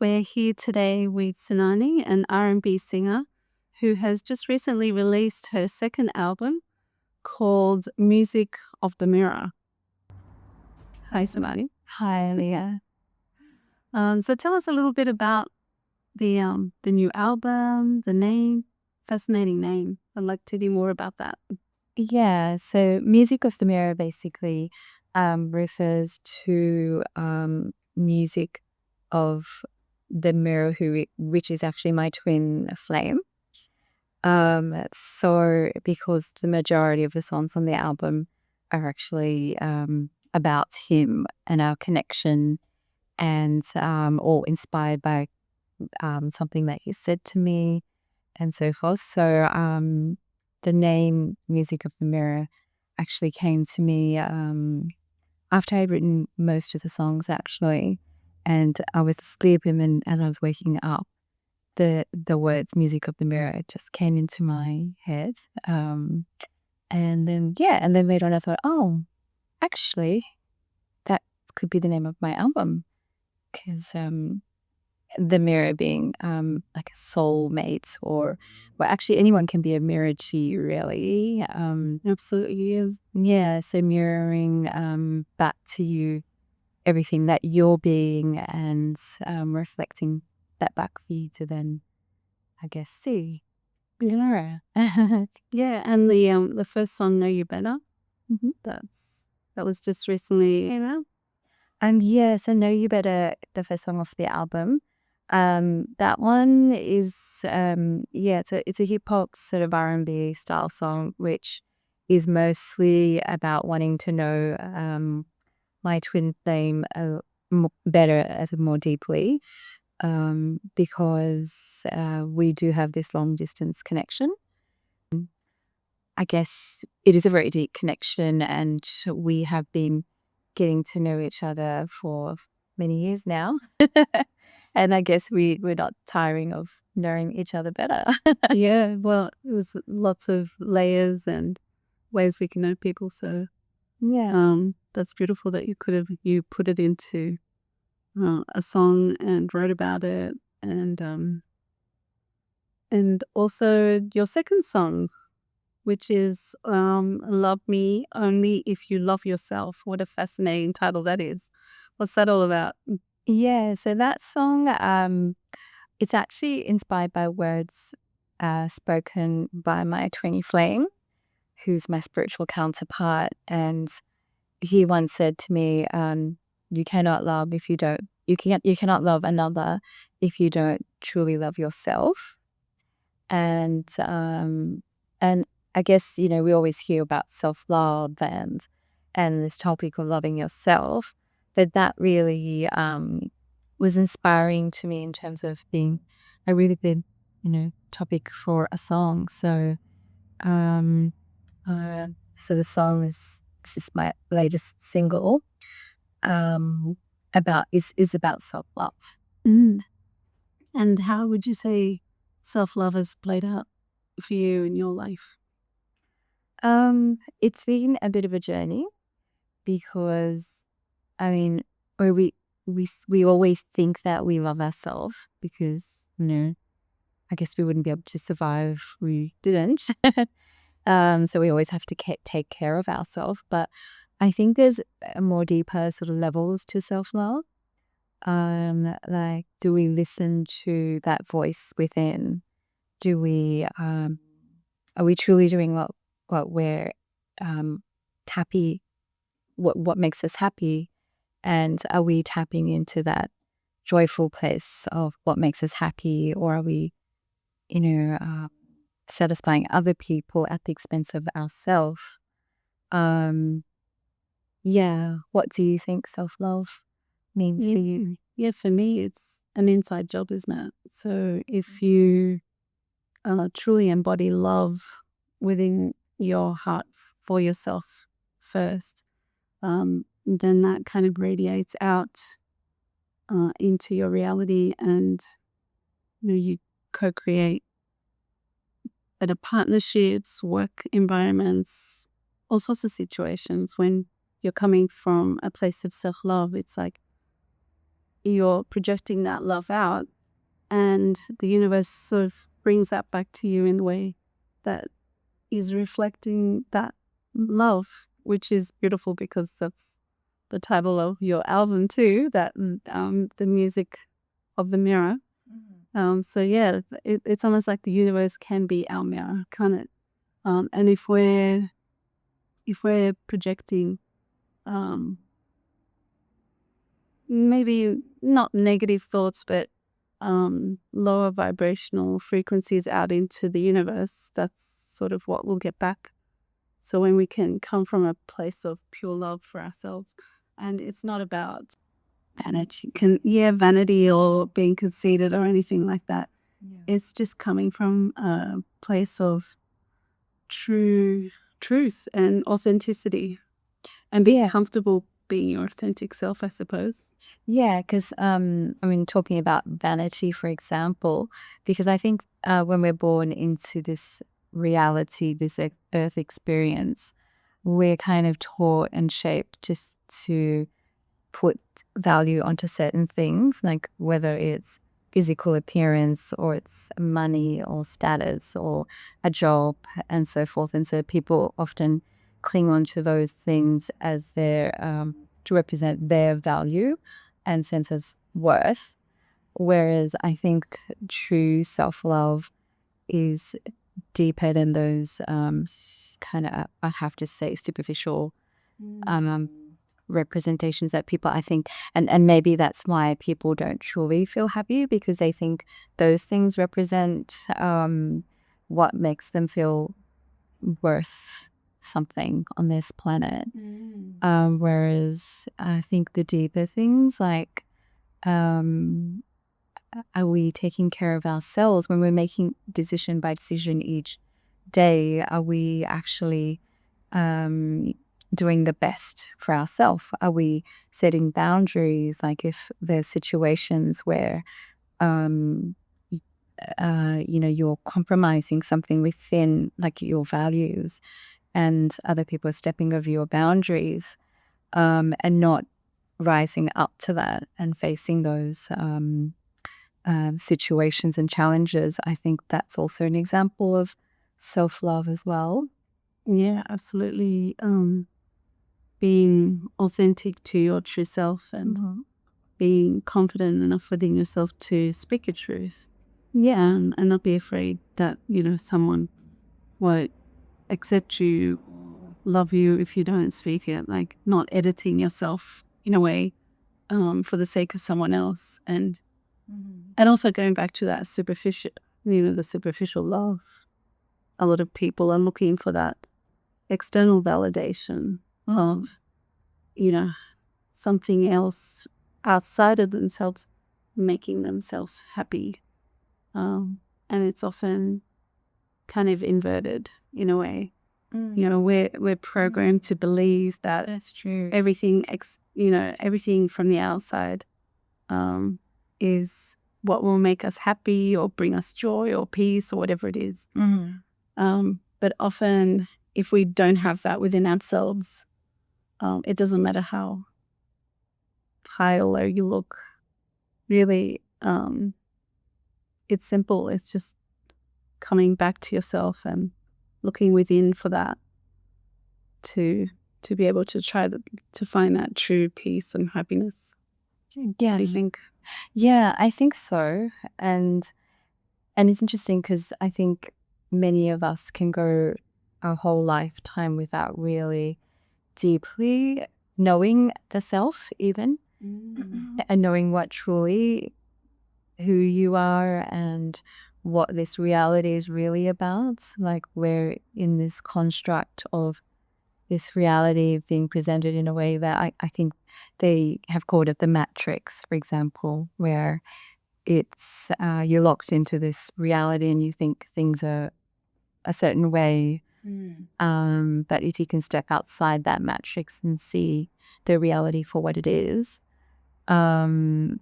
We're here today with Senani, an R&B singer who has just recently released her second album called Music of the Mirror. Hi, Senani. Hi, Leah. So tell us a little bit about the new album, the name. Fascinating name. I'd like to hear more about that. Yeah, so Music of the Mirror basically refers to music of the mirror, which is actually my twin flame. So because the majority of the songs on the album are actually about him and our connection, and all inspired by something that he said to me and so forth. So the name Music of the Mirror actually came to me after I'd written most of the songs, actually. And I was asleep, and as I was waking up, the words Music of the Mirror just came into my head. And then later on I thought, oh, actually, that could be the name of my album. Because the mirror being like a soulmate, or well, actually anyone can be a mirror to you, really. Absolutely. Yeah, so mirroring back to you everything that you're being, and reflecting that back for you to then, I guess, see. Yeah. Yeah, and the first song, Know You Better, Mhm. that was just recently came out. And yes, I Know You Better, the first song off the album. That one is it's a hip hop sort of R&B style song, which is mostly about wanting to know my twin flame better, as more deeply, because we do have this long distance connection. I guess it is a very deep connection, and we have been getting to know each other for many years now. And I guess we're not tiring of knowing each other better. Yeah, well, it was lots of layers and ways we can know people. So Yeah. that's beautiful that you put it into a song and wrote about it, and also your second song, which is "Love Me Only If You Love Yourself." What a fascinating title that is. What's that all about? Yeah, so that song, it's actually inspired by words spoken by my twin flame, who's my spiritual counterpart. And he once said to me, you cannot love if you don't, you cannot love another if you don't truly love yourself. And I guess, we always hear about self-love and this topic of loving yourself, but that really was inspiring to me in terms of being a really good, topic for a song. So um so the song this is my latest single, um is about self-love. Mm. And how would you say self-love has played out for you in your life? It's been a bit of a journey, because I mean, or we always think that we love ourselves, because I guess we wouldn't be able to survive if we didn't. So we always have to take care of ourselves. But I think there's a more deeper sort of levels to self-love. Like, do we listen to that voice within? Do we are we truly doing what we're happy, what makes us happy, and are we tapping into that joyful place of what makes us happy, or are we, you know, uh, satisfying other people at the expense of ourselves? Um, yeah. What do you think self-love means Yeah, for you? yeah, for me, it's an inside job, isn't it? So if you truly embody love within your heart for yourself first, then that kind of radiates out into your reality, and you co-create better partnerships, work environments, all sorts of situations. When you're coming from a place of self-love, it's like you're projecting that love out, and the universe sort of brings that back to you in the way that is reflecting that love, which is beautiful because that's the title of your album too, that the music of the mirror. So yeah, it's almost like the universe can be our mirror, can't it? And if we're projecting maybe not negative thoughts, but lower vibrational frequencies out into the universe, that's sort of what we'll get back. So when we can come from a place of pure love for ourselves, and it's not about vanity or being conceited or anything like that. It's just coming from a place of truth and authenticity, and being comfortable being your authentic self, I suppose. Yeah, because talking about vanity, for example, because I think when we're born into this reality, this earth experience, we're kind of taught and shaped just to put value onto certain things, like whether it's physical appearance or it's money or status or a job and so forth. And so people often cling on to those things as their to represent their value and sense of worth. Whereas I think true self-love is deeper than those kind of, I have to say, superficial representations that people, I think, and maybe that's why people don't truly feel happy, because they think those things represent what makes them feel worth something on this planet. Whereas I think the deeper things, like are we taking care of ourselves when we're making decision by decision each day? Are we actually doing the best for ourselves? Are we setting boundaries? Like if there's situations where you're compromising something within like your values, and other people are stepping over your boundaries, and not rising up to that and facing those situations and challenges, I think that's also an example of self-love as well. Yeah, absolutely. Being authentic to your true self and being confident enough within yourself to speak your truth. Yeah, and not be afraid that, someone won't accept you, love you if you don't speak it. Like not editing yourself in a way for the sake of someone else, and also going back to that superficial, the superficial love. A lot of people are looking for that external validation of, something else outside of themselves making themselves happy. And it's often kind of inverted in a way. We're programmed to believe that That's true. everything everything from the outside is what will make us happy or bring us joy or peace or whatever it is. But often if we don't have that within ourselves, it doesn't matter how high or low you look. Really, it's simple. It's just coming back to yourself and looking within for that to be able to to find that true peace and happiness. Yeah. What do you think? Yeah, I think so. And it's interesting because I think many of us can go our whole lifetime without really deeply knowing the self even, and knowing what truly who you are and what this reality is really about. Like we're in this construct of this reality being presented in a way that I think they have called it the matrix, for example, where it's you're locked into this reality and you think things are a certain way. But if you can step outside that matrix and see the reality for what it is, and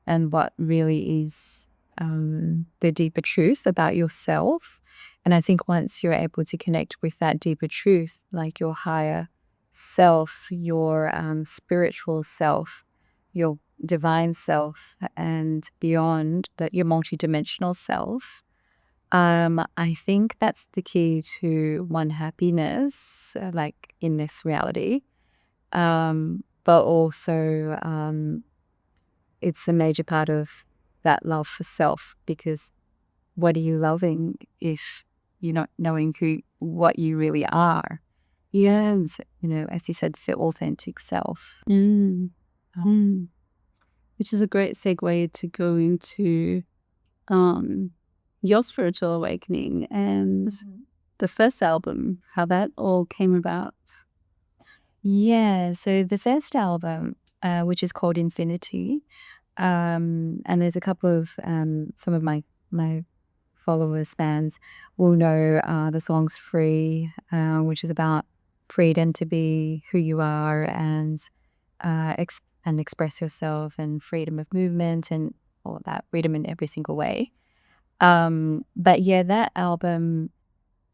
what really is the deeper truth about yourself. And I think once you're able to connect with that deeper truth, like your higher self, your spiritual self, your divine self and beyond, that your multidimensional self. I think that's the key to one, happiness, like in this reality. But also it's a major part of that love for self, because what are you loving if you're not knowing what you really are? Yes, as you said, the authentic self. Mm. Which is a great segue to go into your spiritual awakening and the first album, how that all came about. Yeah, so the first album, which is called Infinity, and there's a couple of some of my followers, fans will know the song's Free, which is about freedom to be who you are and express yourself, and freedom of movement and all that, freedom in every single way. But yeah, that album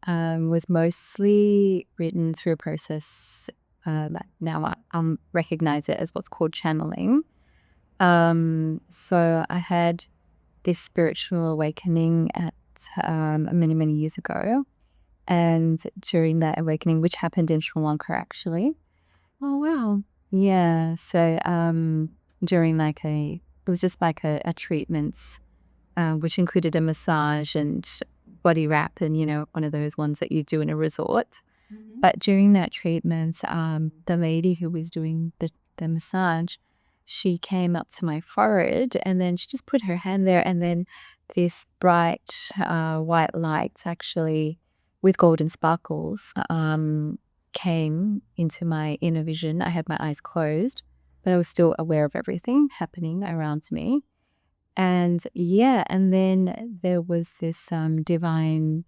was mostly written through a process that now I recognize it as what's called channeling. So I had this spiritual awakening at many, many years ago. And during that awakening, which happened in Sri Lanka, actually. Oh, wow. Yeah. So during it was just like a treatment, which included a massage and body wrap and, one of those ones that you do in a resort. But during that treatment, the lady who was doing the massage, she came up to my forehead and then she just put her hand there, and then this bright white light, actually with golden sparkles, came into my inner vision. I had my eyes closed, but I was still aware of everything happening around me. And yeah, and then there was this divine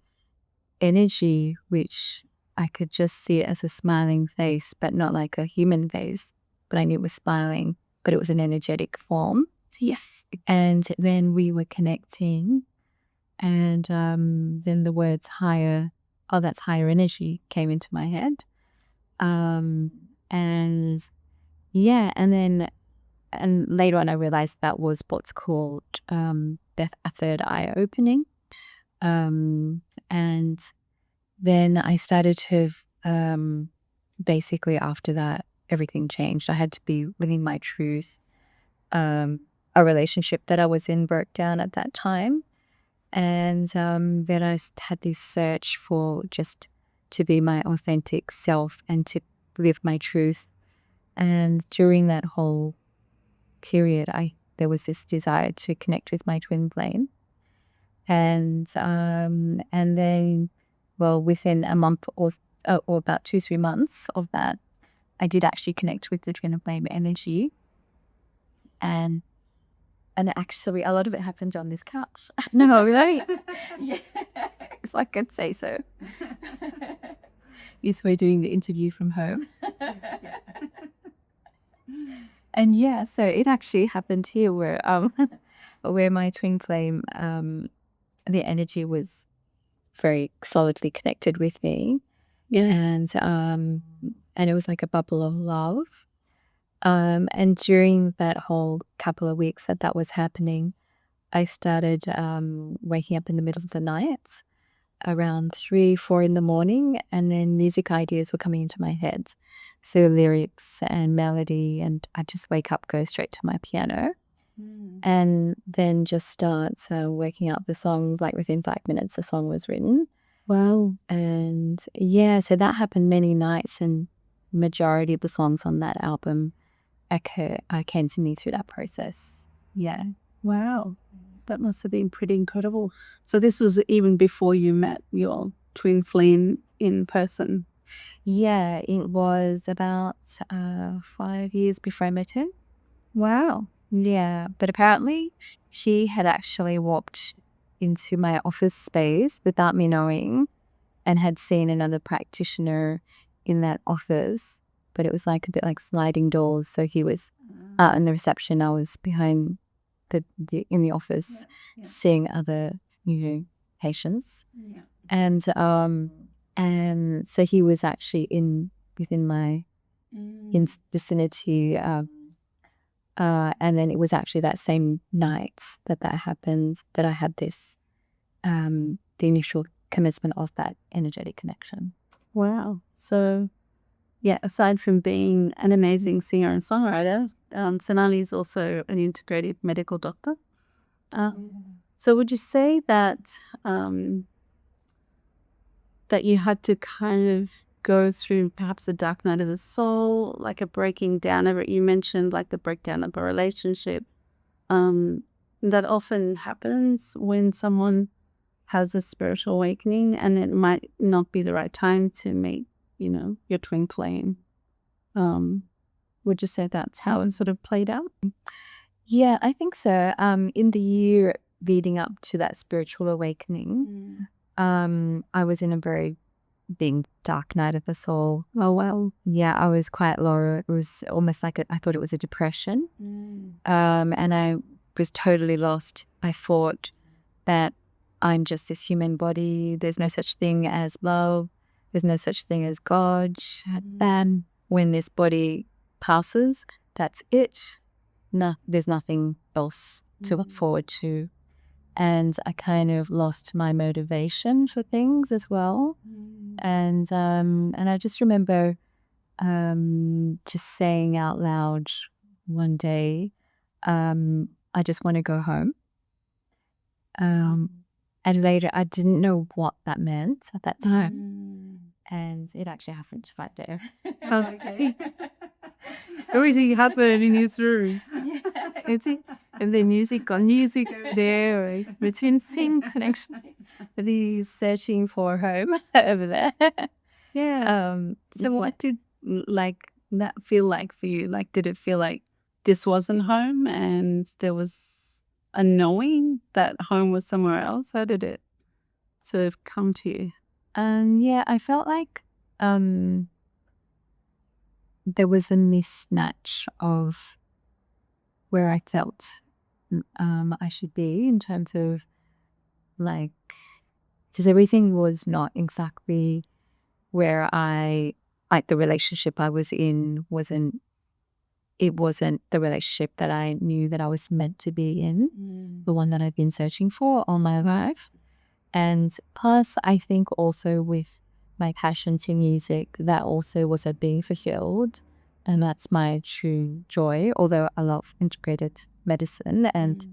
energy, which I could just see it as a smiling face, but not like a human face. But I knew it was smiling, but it was an energetic form. Yes. And then we were connecting, and then the words higher, oh, that's higher energy, came into my head. And yeah, and later on I realized that was what's called a third eye opening. And then I started to, basically after that, everything changed. I had to be living my truth. A relationship that I was in broke down at that time. And then I had this search for just to be my authentic self and to live my truth. And during that whole period, there was this desire to connect with my twin flame. And then, well, within a month or about 2-3 months of that, I did actually connect with the twin flame energy. And actually, a lot of it happened on this couch. No, really? Yeah, if I could say so. Yes, we're doing the interview from home. And yeah, so it actually happened here where where my twin flame, the energy was very solidly connected with me. Yeah. And it was like a bubble of love. And during that whole couple of weeks that was happening, I started waking up in the middle of the night around 3-4 in the morning, and then music ideas were coming into my head. So lyrics and melody, and I'd just wake up, go straight to my piano, and then just start working out the song. Like within 5 minutes, the song was written. Wow. And yeah, so that happened many nights, and majority of the songs on that album came to me through that process. Yeah. Wow. That must have been pretty incredible. So this was even before you met your twin flame in person? Yeah, it was about 5 years before I met him. Wow. Yeah, but apparently she had actually walked into my office space without me knowing, and had seen another practitioner in that office, but it was like a bit like sliding doors. So he was out in the reception, I was behind in the office, seeing other patients. And so he was actually within my vicinity, And then it was actually that same night that happened that I had this, the initial commencement of that energetic connection. Wow. So, yeah, aside from being an amazing singer and songwriter, Senani is also an integrative medical doctor. So would you say that that you had to kind of go through perhaps a dark night of the soul, like a breaking down of it? You mentioned like the breakdown of a relationship. That often happens when someone has a spiritual awakening, and it might not be the right time to meet, your twin flame. Would you say that's how it sort of played out? Yeah, I think so. In the year leading up to that spiritual awakening, I was in a very big dark night of the soul. Oh, wow. Yeah, I was quite low. It was almost like I thought it was a depression. And I was totally lost. I thought that I'm just this human body. There's no such thing as love. There's no such thing as God. And when this body passes, that's it. No, there's nothing else to look forward to. And I kind of lost my motivation for things as well. And I just remember just saying out loud one day, I just want to go home. And later, I didn't know what that meant at that time. And it actually happened right there. Okay. Everything happened in his room. And the music there, right? Between same connection. He's searching for home over there. Yeah. So what did that feel like for you? Like, did it feel like this wasn't home and there was a knowing that home was somewhere else? How did it sort of come to you? Yeah, I felt like there was a mismatch of where I felt I should be in terms of like, because everything was not exactly where the relationship I was in wasn't the relationship that I knew that I was meant to be in, the one that I've been searching for all my life. And plus, I think also with my passion to music, that also wasn't being fulfilled. And that's my true joy, although I love integrated medicine and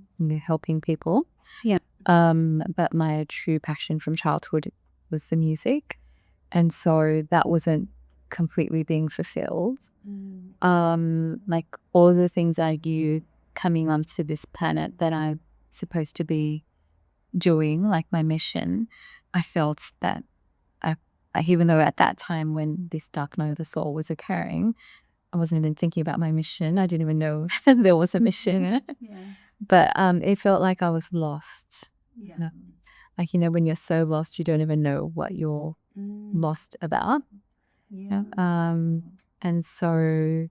helping people. Yeah. But my true passion from childhood was the music. And so that wasn't completely being fulfilled. Like all the things I knew coming onto this planet that I'm supposed to be doing, like my mission, I felt that even though at that time when this dark night of the soul was occurring, I wasn't even thinking about my mission. I didn't even know there was a mission. But it felt like I was lost. Yeah. Like, when you're so lost, you don't even know what you're lost about. Yeah. And so,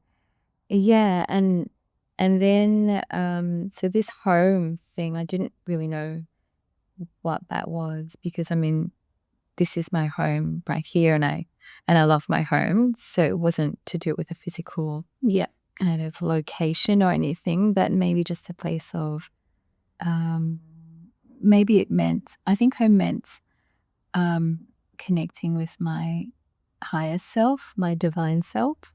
yeah. And then, so this home thing, I didn't really know what that was because, this is my home right here and I love my home. So it wasn't to do with a physical kind of location or anything, but maybe just a place of, maybe it meant, I think home meant connecting with my higher self, my divine self,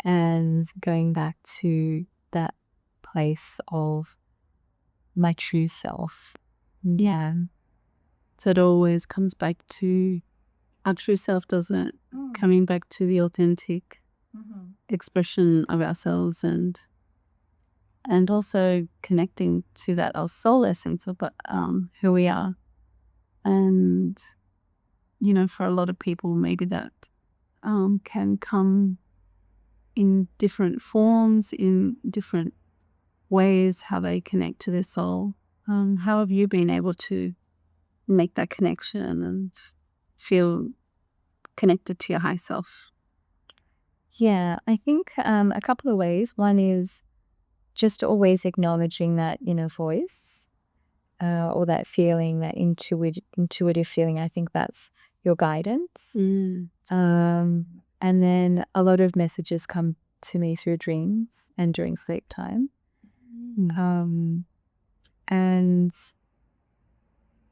and going back to that place of my true self. Yeah. So it always comes back to our true self, doesn't it? Coming back to the authentic expression of ourselves and also connecting to that our soul essence of who we are. And for a lot of people maybe that can come in different forms, in different ways, how they connect to their soul. How have you been able to make that connection and feel connected to your high self? Yeah, I think a couple of ways. One is just always acknowledging that inner voice or that feeling, that intuitive feeling. I think that's your guidance. And then a lot of messages come to me through dreams and during sleep time. And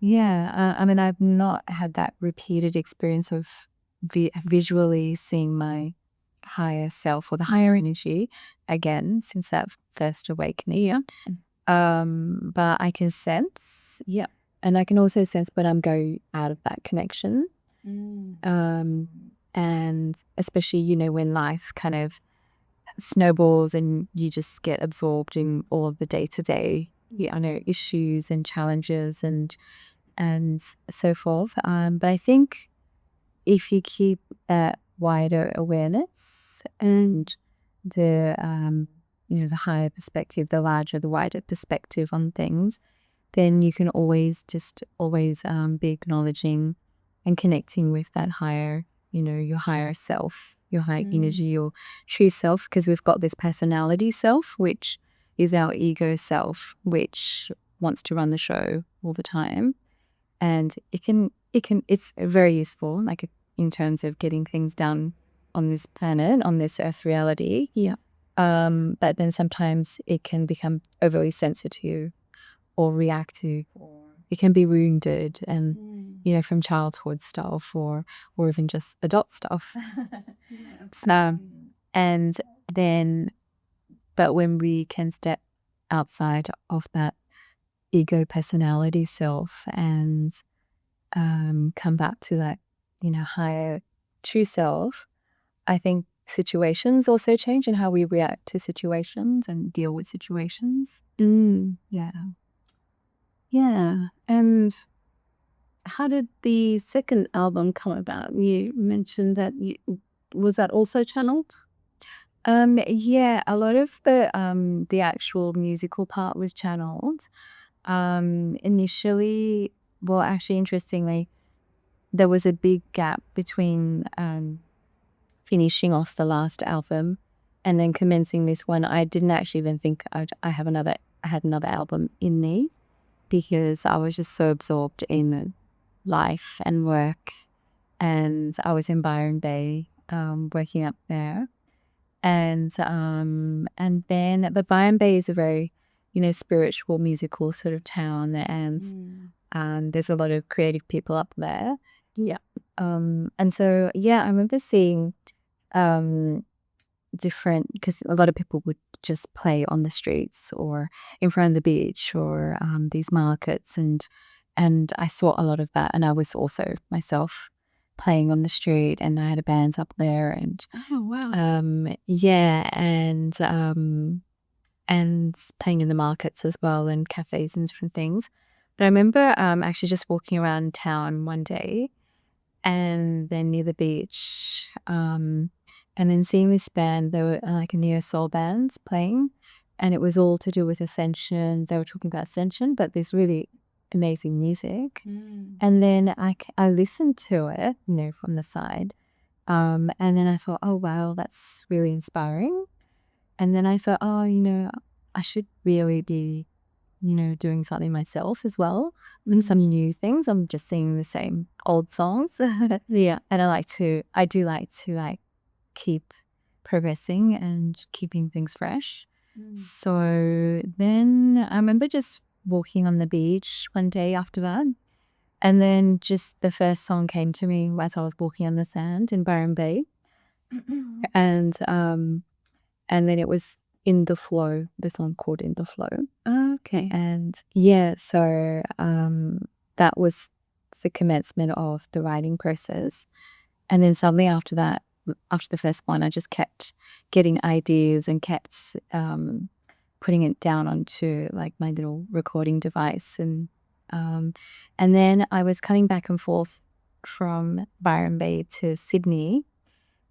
yeah, I mean, I've not had that repeated experience of visually seeing my higher self or the higher energy again since that first awakening. But I can sense, and I can also sense when I'm going out of that connection. And especially, when life kind of snowballs and you just get absorbed in all of the day-to-day, issues and challenges and so forth. But I think if you keep that wider awareness and the the higher perspective, the larger, the wider perspective on things, then you can always be acknowledging and connecting with that higher, your higher self, your high energy, your true self, because we've got this personality self, which is our ego self, which wants to run the show all the time. And it's very useful, like in terms of getting things done on this planet, on this earth reality. But then sometimes it can become overly sensitive or reactive, or it can be wounded and from childhood stuff or even just adult stuff. And then, but when we can step outside of that ego personality self and come back to that higher true self, I think situations also change and how we react to situations and deal with situations. Yeah. And how did the second album come about? You mentioned that was that also channeled? Yeah, a lot of the actual musical part was channeled. Initially, well, actually, interestingly, there was a big gap between finishing off the last album and then commencing this one. I didn't actually even think I had another album in me, because I was just so absorbed in life and work, and I was in Byron Bay, working up there. And then, but Byron Bay is a very, spiritual, musical sort of town, and there's a lot of creative people up there. And so, I remember seeing different, because a lot of people would just play on the streets or in front of the beach or these markets, and I saw a lot of that, and I was also myself playing on the street, and I had a band up there, and and playing in the markets as well, and cafes and different things. But I remember actually just walking around town one day, and then near the beach, and then seeing this band. They were like a neo soul band playing, and it was all to do with ascension. They were talking about ascension, but this really amazing music. And then I listened to it, from the side, and then I thought, oh wow, that's really inspiring. And then I thought, oh, I should really be, doing something myself as well, and some new things. I'm just singing the same old songs. And I do like to like keep progressing and keeping things fresh. So then I remember just walking on the beach one day after that, and then just the first song came to me as I was walking on the sand in Byron Bay. And then it was In the Flow, the song called In the Flow. Okay. And so that was the commencement of the writing process. And then suddenly after that, after the first one, I just kept getting ideas and kept putting it down onto like my little recording device. And then I was coming back and forth from Byron Bay to Sydney.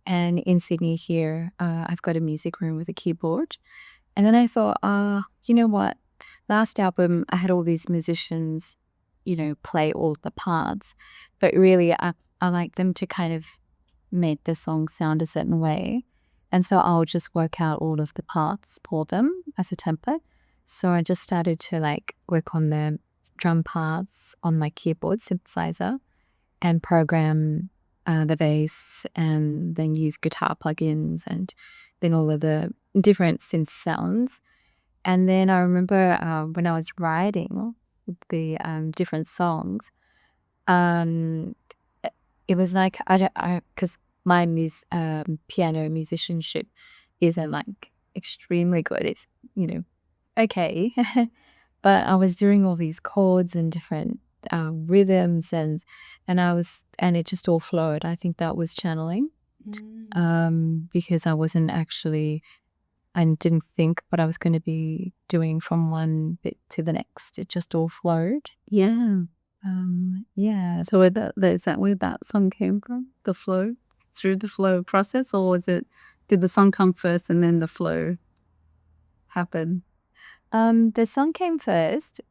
And in Sydney here, I've got a music room with a keyboard. And then I thought, you know what? Last album, I had all these musicians, play all the parts. But really, I like them to kind of make the song sound a certain way. And so I'll just work out all of the parts for them as a template. So I just started to like work on the drum parts on my keyboard synthesizer and program the bass and then use guitar plugins and then all of the different synth sounds. And then I remember when I was writing the different songs, um, it was like because my piano musicianship isn't like extremely good. It's okay, but I was doing all these chords and different rhythms and it just all flowed. I think that was channeling because I didn't think what I was going to be doing from one bit to the next. It just all flowed. Yeah. Yeah. So is that where that song came from? The flow? Through the flow process? Or did the song come first and then the flow happen? The song came first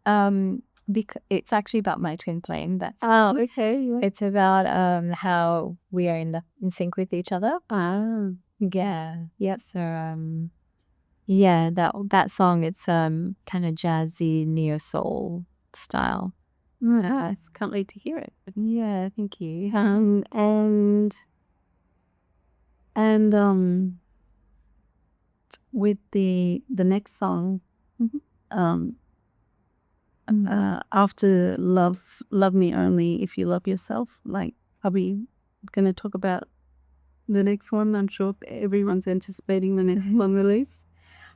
because it's actually about my twin flame. Okay. It's about how we are in sync with each other. Yeah. So yeah, that song, it's kind of jazzy neo soul style. Nice. Can't wait to hear it. Yeah, thank you. And with the next song, after love me only if you love yourself, like, are we gonna talk about the next one? I'm sure everyone's anticipating the next one release.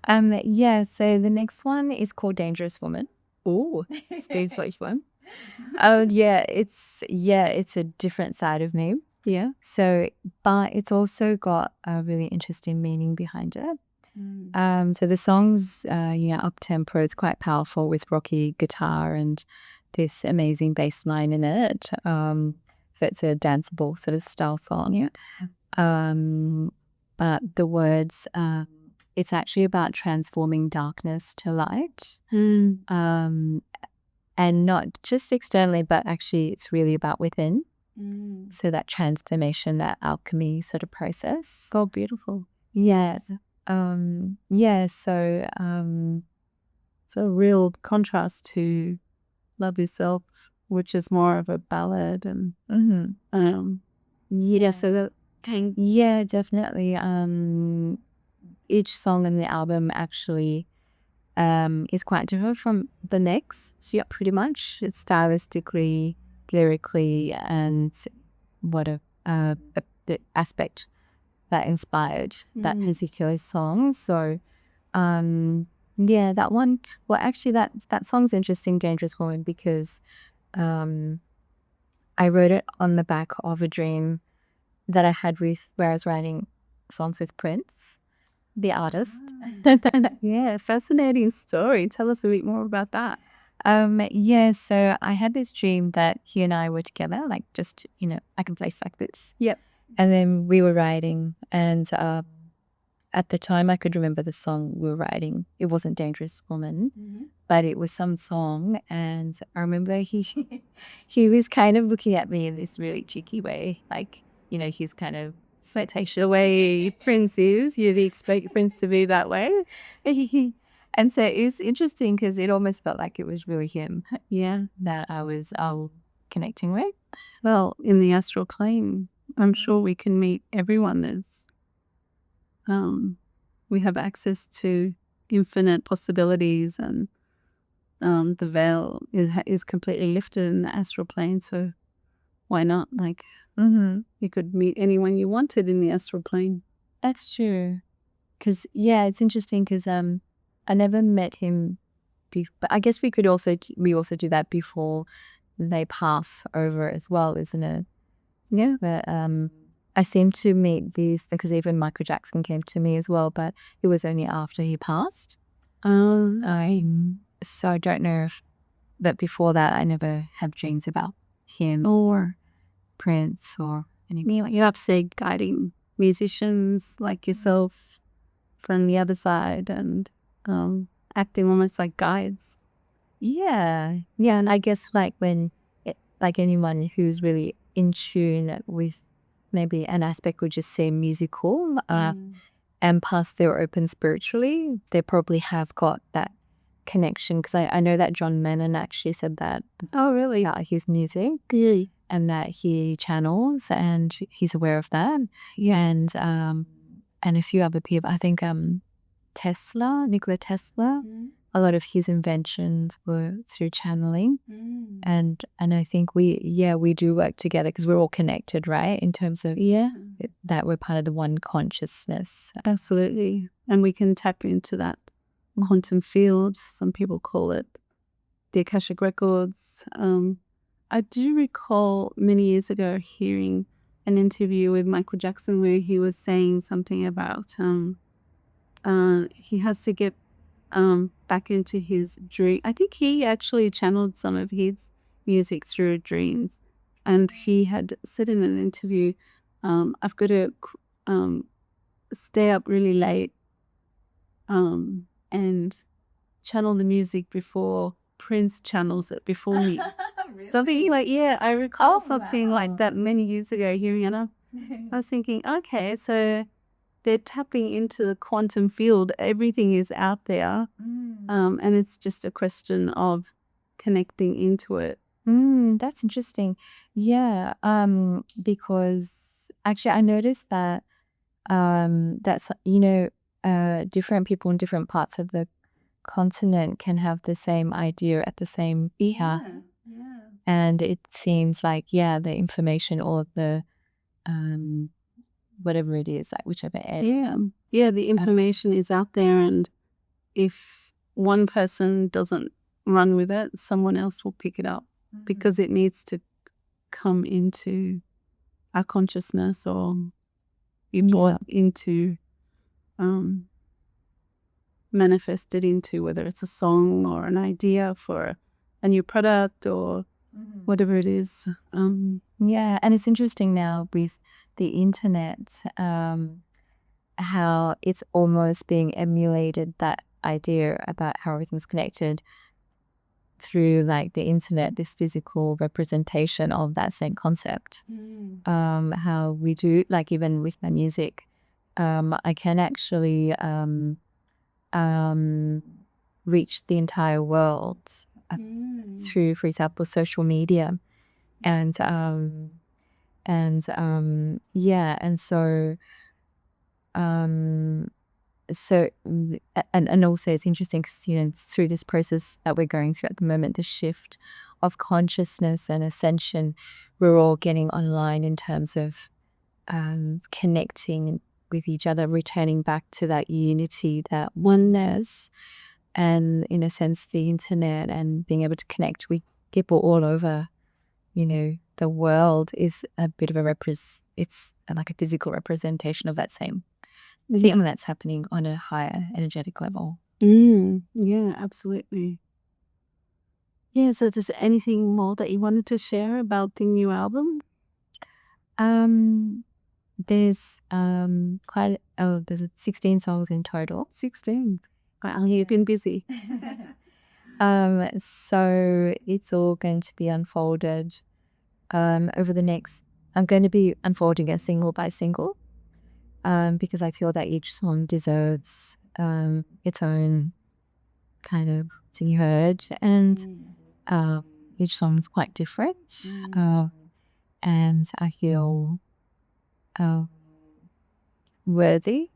Yeah, so the next one is called Dangerous Woman. Oh, it's been such fun. Yeah, it's a different side of me. Yeah. So, but it's also got a really interesting meaning behind it. So the song's up tempo. It's quite powerful with rocky guitar and this amazing bass line in it. So it's a danceable sort of style song. Yeah. But the words, it's actually about transforming darkness to light. And not just externally, but actually it's really about within. So that transformation, that alchemy sort of process. So beautiful. Yes. So it's a real contrast to Love Yourself, which is more of a ballad and so that yeah, definitely. Each song in the album actually is quite different from the next. So yeah, pretty much it's stylistically, lyrically, and what the aspect that inspired that particular song. So yeah, that one, well actually that song's interesting, Dangerous Woman, because I wrote it on the back of a dream that I had where I was writing songs with Prince, the artist. Yeah, fascinating story. Tell us a bit more about that. Yeah, so I had this dream that he and I were together, like just, like a place like this. Yep. And then we were writing, and at the time I could remember the song we were writing. It wasn't Dangerous Woman, but it was some song. And I remember he was kind of looking at me in this really cheeky way, like, he's kind of flirtatious. The way Prince is, you'd expect Prince to be that way. And so it's interesting because it almost felt like it was really him. Yeah. That I was connecting with. Well, in the astral plane, I'm sure we can meet everyone. We have access to infinite possibilities, and the veil is completely lifted in the astral plane. So why not? Like, you could meet anyone you wanted in the astral plane. That's true. Because it's interesting because I never met him, but I guess we also do that before they pass over as well, isn't it? Yeah. But I seem to meet these, because even Michael Jackson came to me as well, but it was only after he passed. So I don't know but before that I never had dreams about him or Prince or anything. You have, say, guiding musicians like yourself from the other side and acting almost like guides. Yeah, and I guess like like anyone who's really in tune with maybe an aspect would just say musical and past they're open spiritually, they probably have got that connection, because I know that John Lennon actually said that. Oh, really? His music. and that he channels, and he's aware of that. Yeah. And a few other people. I think Nikola Tesla. A lot of his inventions were through channeling. And I think we do work together because we're all connected, right? In terms of that we're part of the one consciousness. Absolutely. And we can tap into that quantum field. Some people call it the Akashic Records. I do recall many years ago hearing an interview with Michael Jackson where he was saying something about he has to get back into his dream. I think he actually channeled some of his music through dreams, and he had said in an interview, I've got to stay up really late and channel the music before Prince channels it before me. Really? Something like, I recall something like that many years ago hearing it. I was thinking, okay, so they're tapping into the quantum field. Everything is out there. And it's just a question of connecting into it. That's interesting. Yeah. Because actually I noticed that that's, different people in different parts of the continent can have the same idea at the same Yeah. and it seems like the information or the whatever it is, like whichever end. The information is out there, and if one person doesn't run with it, someone else will pick it up because it needs to come into our consciousness or be brought into manifested into, whether it's a song or an idea for a new product or whatever it is. And it's interesting now with the internet, how it's almost being emulated, that idea about how everything's connected through like the internet, this physical representation of that same concept. How we do, like even with my music, I can actually reach the entire world through, for example, social media, and so and also it's interesting because it's through this process that we're going through at the moment, the shift of consciousness and ascension, we're all getting online in terms of connecting with each other, returning back to that unity, that oneness, and in a sense the internet and being able to connect with people all over the world is a bit of it's like a physical representation of that same thing that's happening on a higher energetic level. Yeah, absolutely. So is there anything more that you wanted to share about the new album? There's there's 16 songs in total. 16. Wow, you've been busy. So it's all going to be unfolded over the next. I'm going to be unfolding it single by single, because I feel that each song deserves its own kind of singing heard, and each song is quite different, and I feel worthy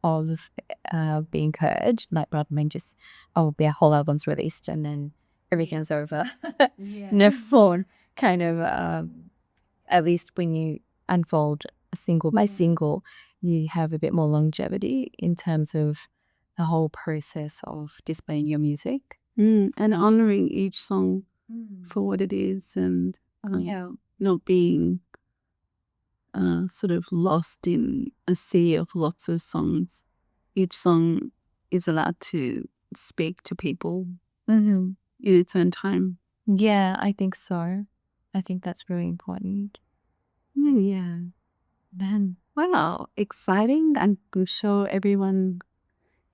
of being heard, like rather than just their whole album's released and then everything's over. No, kind of at least when you unfold a single by single, you have a bit more longevity in terms of the whole process of displaying your music. And honoring each song for what it is, and not being sort of lost in a sea of lots of songs. Each song is allowed to speak to people in its own time. Yeah, I think so. I think that's really important. Yeah. Man, wow, exciting. I'm sure everyone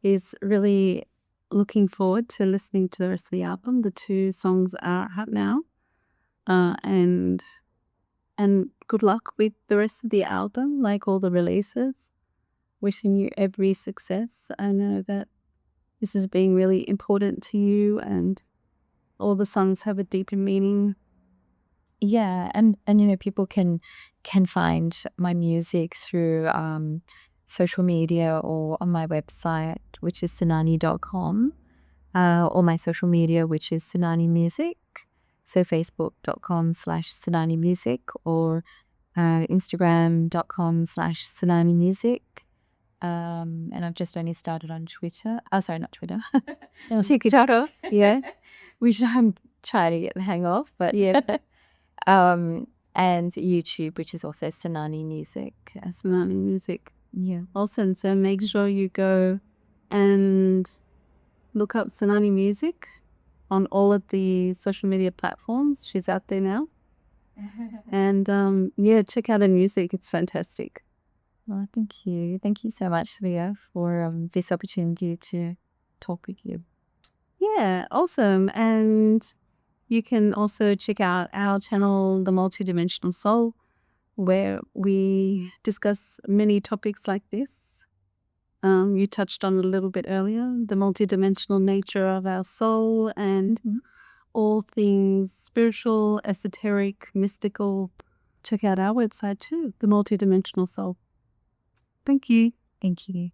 is really looking forward to listening to the rest of the album. The 2 songs are out now. And good luck with the rest of the album, like all the releases. Wishing you every success. I know that this is being really important to you, and all the songs have a deeper meaning Yeah, and people can find my music through social media or on my website, which is senani.com, or my social media, which is senanimusic. So facebook.com/senanimusic or instagram.com/senanimusic. And I've just only started on Twitter. Oh, sorry, not Twitter. TikTok, yeah, which I'm trying to get the hang of, but yeah. And YouTube, which is also Senani Music. Senani Music. Yeah. Awesome. So make sure you go and look up Senani Music on all of the social media platforms. She's out there now. And yeah, check out her music. It's fantastic. Well, thank you. Thank you so much, Leah, for this opportunity to talk with you. Yeah, awesome. And you can also check out our channel, The Multidimensional Soul, where we discuss many topics like this. You touched on a little bit earlier, the multidimensional nature of our soul and all things spiritual, esoteric, mystical. Check out our website too, The Multidimensional Soul. Thank you. Thank you.